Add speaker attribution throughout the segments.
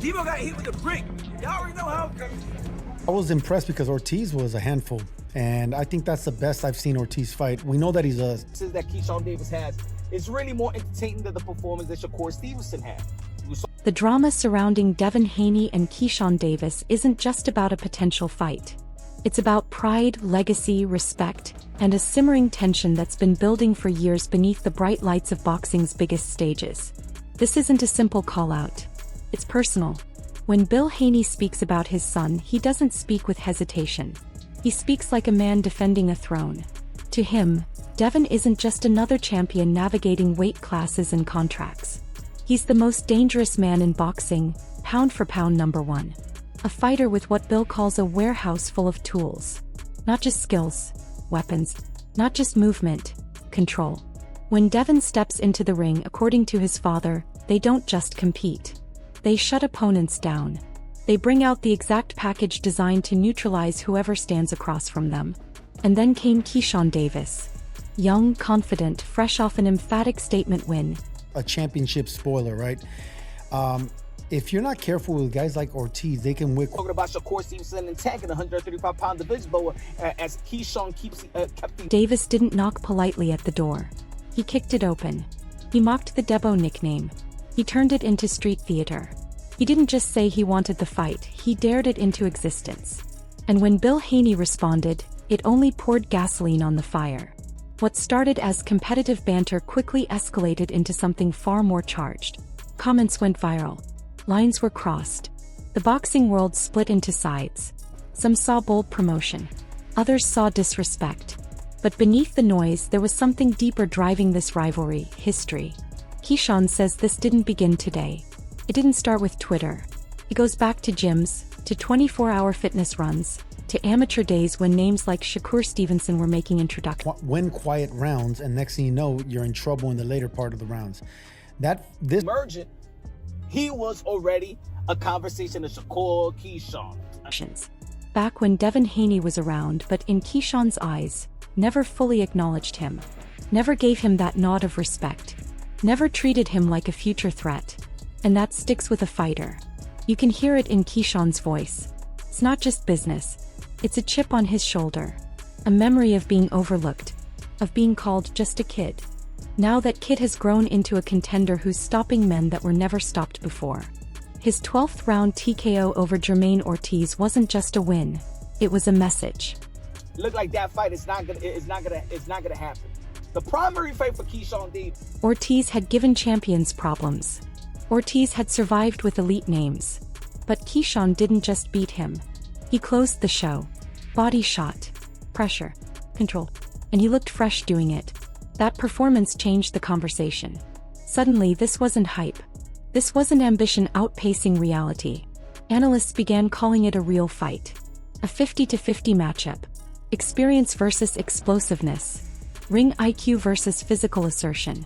Speaker 1: Devo got hit with a brick. Y'all already know how it comes.
Speaker 2: I was impressed because Ortiz was a handful, and I think that's the best I've seen Ortiz fight. We know that he's a...
Speaker 1: ...that Keyshawn Davis has is really more entertaining than the performance that Shakur Stevenson had.
Speaker 3: The drama surrounding Devin Haney and Keyshawn Davis isn't just about a potential fight. It's about pride, legacy, respect, and a simmering tension that's been building for years beneath the bright lights of boxing's biggest stages. This isn't a simple call-out. It's personal. When Bill Haney speaks about his son, he doesn't speak with hesitation. He speaks like a man defending a throne. To him, Devin isn't just another champion navigating weight classes and contracts. He's the most dangerous man in boxing, pound for pound #1. A fighter with what Bill calls a warehouse full of tools. Not just skills, weapons, not just movement, control. When Devin steps into the ring, according to his father, they don't just compete. They shut opponents down. They bring out the exact package designed to neutralize whoever stands across from them. And then came Keyshawn Davis. Young, confident, fresh off an emphatic statement win.
Speaker 2: A championship spoiler, right? If you're not careful with guys like Ortiz, they can whip.
Speaker 1: Talking about Shakur Stevenson and tanking 135-pound division, but as Keyshawn kept...
Speaker 3: Davis didn't knock politely at the door. He kicked it open. He mocked the Debo nickname. He turned it into street theater. He didn't just say he wanted the fight, he dared it into existence. And when Bill Haney responded, it only poured gasoline on the fire. What started as competitive banter quickly escalated into something far more charged. Comments went viral. Lines were crossed. The boxing world split into sides. Some saw bold promotion. Others saw disrespect. But beneath the noise, there was something deeper driving this rivalry: history. Keyshawn says this didn't begin today. It didn't start with Twitter. It goes back to gyms, to 24-hour fitness runs, to amateur days when names like Shakur Stevenson were making introductions.
Speaker 2: Win quiet rounds, and next thing you know, you're in trouble in the later part of the rounds. This
Speaker 1: emergent, he was already a conversation of Shakur, Keyshawn.
Speaker 3: Back when Devin Haney was around, but in Keyshawn's eyes, never fully acknowledged him. Never gave him that nod of respect. Never treated him like a future threat. And that sticks with a fighter. You can hear it in Keyshawn's voice. It's not just business. It's a chip on his shoulder. A memory of being overlooked. Of being called just a kid. Now that kid has grown into a contender who's stopping men that were never stopped before. His 12th round TKO over Jermaine Ortiz wasn't just a win. It was a message.
Speaker 1: Look like that fight is not gonna happen. The primary fight for Keyshawn Davis.
Speaker 3: Ortiz had given champions problems. Ortiz had survived with elite names. But Keyshawn didn't just beat him. He closed the show. Body shot. Pressure. Control. And he looked fresh doing it. That performance changed the conversation. Suddenly, this wasn't hype. This wasn't ambition outpacing reality. Analysts began calling it a real fight. A 50-50 matchup. Experience versus explosiveness. Ring IQ versus physical assertion.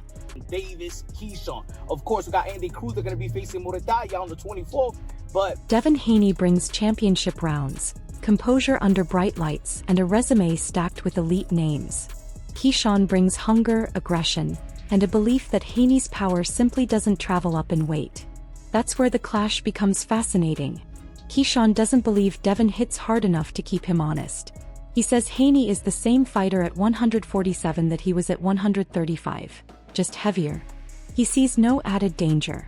Speaker 1: Davis, Keyshawn. Of course, we got Andy Cruz. They're going to be facing Muradaya on the 24th, but...
Speaker 3: Devin Haney brings championship rounds, composure under bright lights, and a resume stacked with elite names. Keyshawn brings hunger, aggression, and a belief that Haney's power simply doesn't travel up in weight. That's where the clash becomes fascinating. Keyshawn doesn't believe Devin hits hard enough to keep him honest. He says Haney is the same fighter at 147 that he was at 135, just heavier. He sees no added danger,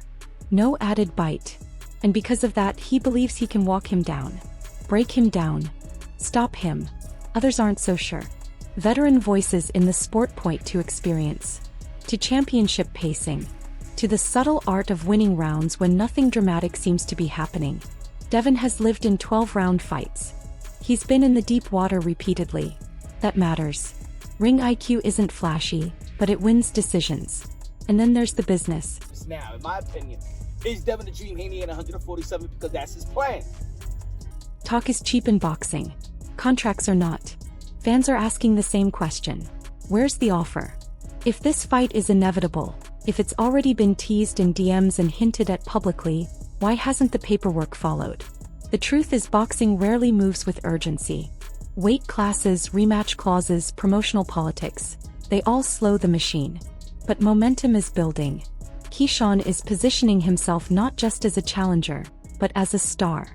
Speaker 3: no added bite, and because of that he believes he can walk him down, break him down, stop him. Others aren't so sure. Veteran voices in the sport point to experience, to championship pacing, to the subtle art of winning rounds when nothing dramatic seems to be happening. Devin has lived in 12-round fights. He's been in the deep water repeatedly. That matters. Ring IQ isn't flashy, but it wins decisions. And then there's the business.
Speaker 1: Now, in my opinion, is Devin the Dream Haney at 147 because that's his plan?
Speaker 3: Talk is cheap in boxing. Contracts are not. Fans are asking the same question. Where's the offer? If this fight is inevitable, if it's already been teased in DMs and hinted at publicly, why hasn't the paperwork followed? The truth is boxing rarely moves with urgency. Weight classes, rematch clauses, promotional politics, they all slow the machine. But momentum is building. Keyshawn is positioning himself not just as a challenger, but as a star.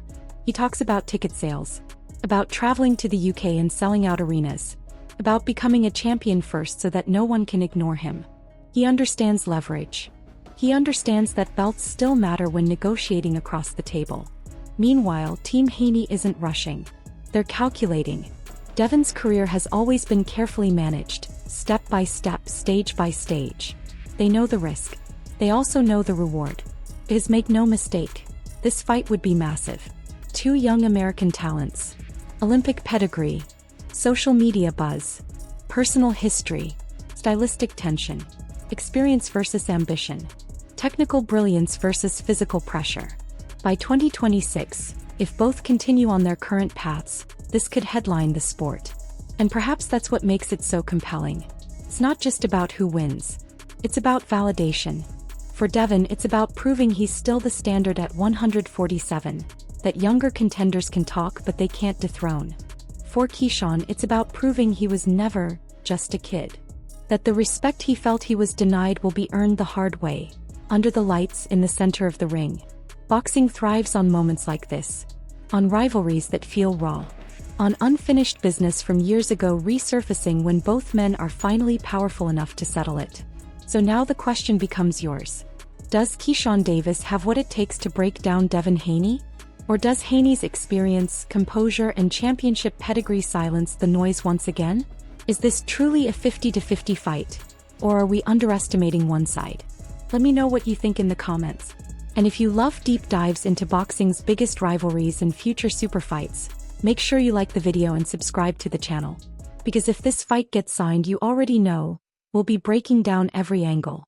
Speaker 3: He talks about ticket sales, about traveling to the UK and selling out arenas, about becoming a champion first so that no one can ignore him. He understands leverage. He understands that belts still matter when negotiating across the table. Meanwhile, Team Haney isn't rushing. They're calculating. Devin's career has always been carefully managed, step by step, stage by stage. They know the risk. They also know the reward. Make no mistake, this fight would be massive. Two young American talents. Olympic pedigree. Social media buzz. Personal history. Stylistic tension. Experience versus ambition. Technical brilliance versus physical pressure. By 2026, if both continue on their current paths, this could headline the sport. And perhaps that's what makes it so compelling. It's not just about who wins. It's about validation. For Devin, it's about proving he's still the standard at 147, that younger contenders can talk but they can't dethrone. For Keyshawn, it's about proving he was never just a kid. That the respect he felt he was denied will be earned the hard way, under the lights in the center of the ring. Boxing thrives on moments like this, on rivalries that feel raw, on unfinished business from years ago resurfacing when both men are finally powerful enough to settle it. So now the question becomes yours. Does Keyshawn Davis have what it takes to break down Devin Haney? Or does Haney's experience, composure, and championship pedigree silence the noise once again? Is this truly a 50-50 fight? Or are we underestimating one side? Let me know what you think in the comments. And if you love deep dives into boxing's biggest rivalries and future super fights, make sure you like the video and subscribe to the channel. Because if this fight gets signed, you already know, we'll be breaking down every angle.